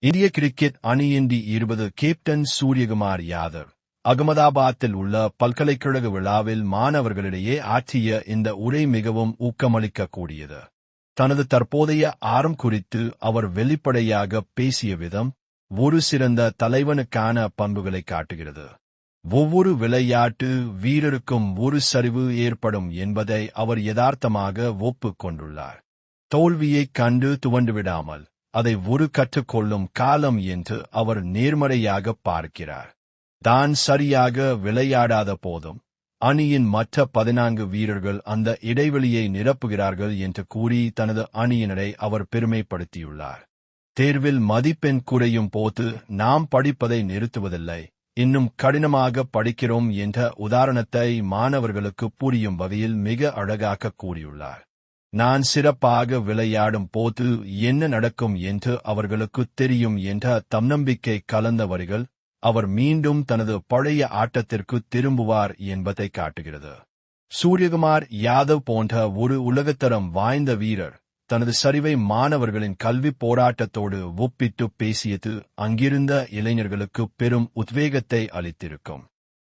இந்திய கிரிக்கெட் அணியின் T20 captain Suryakumar Yadav அகமதாபாத்தில் உள்ள பல்கலைக்கழக விழாவில் மாணவர்களிடையே ஆற்றிய இந்த உரை மிகவும் ஊக்கமளிக்கக்கூடியது. தனது தற்போதைய ஆரம் குறித்து அவர் வெளிப்படையாக பேசிய விதம் ஒரு சிறந்த தலைவனுக்கான பண்புகளை காட்டுகிறது. ஒவ்வொரு விளையாட்டு வீரருக்கும் ஒரு சரிவு ஏற்படும் என்பதை அவர் யதார்த்தமாக ஒப்புக் கொண்டுள்ளார். தோல்வியைக் கண்டு துவண்டுவிடாமல் அதை ஒரு கற்றுக்கொள்ளும் காலம் என்று அவர் நேர்மறையாக பார்க்கிறார். தான் சரியாக விளையாடாத போதும் அணியின் மற்ற 14 வீரர்கள் அந்த இடைவெளியை நிரப்புகிறார்கள் என்று கூறி தனது அணியினரை அவர் பெருமைப்படுத்தியுள்ளார். தேர்வில் மதிப்பெண் குறையும் போது நாம் படிப்பதை நிறுத்துவதில்லை, இன்னும் கடினமாக படிக்கிறோம் என்ற உதாரணத்தை மாணவர்களுக்கு புரியும் வகையில் மிக அழகாக கூறியுள்ளார். நான் சிறப்பாக விளையாடும் போது என்ன நடக்கும் என்று அவர்களுக்கு தெரியும் என்ற தன்னம்பிக்கை கலந்த வரிகள் அவர் மீண்டும் தனது பழைய ஆட்டத்திற்கு திரும்புவார் என்பதை காட்டுகிறது. சூரியகுமார் யாதவ் போன்ற ஒரு உலகத்தரம் வாய்ந்த வீரர் தனது சரிவை மாணவர்களின் கல்வி போராட்டத்தோடு ஒப்பிட்டு பேசியது அங்கிருந்த இளைஞர்களுக்கு பெரும் உத்வேகத்தை அளித்திருக்கும்.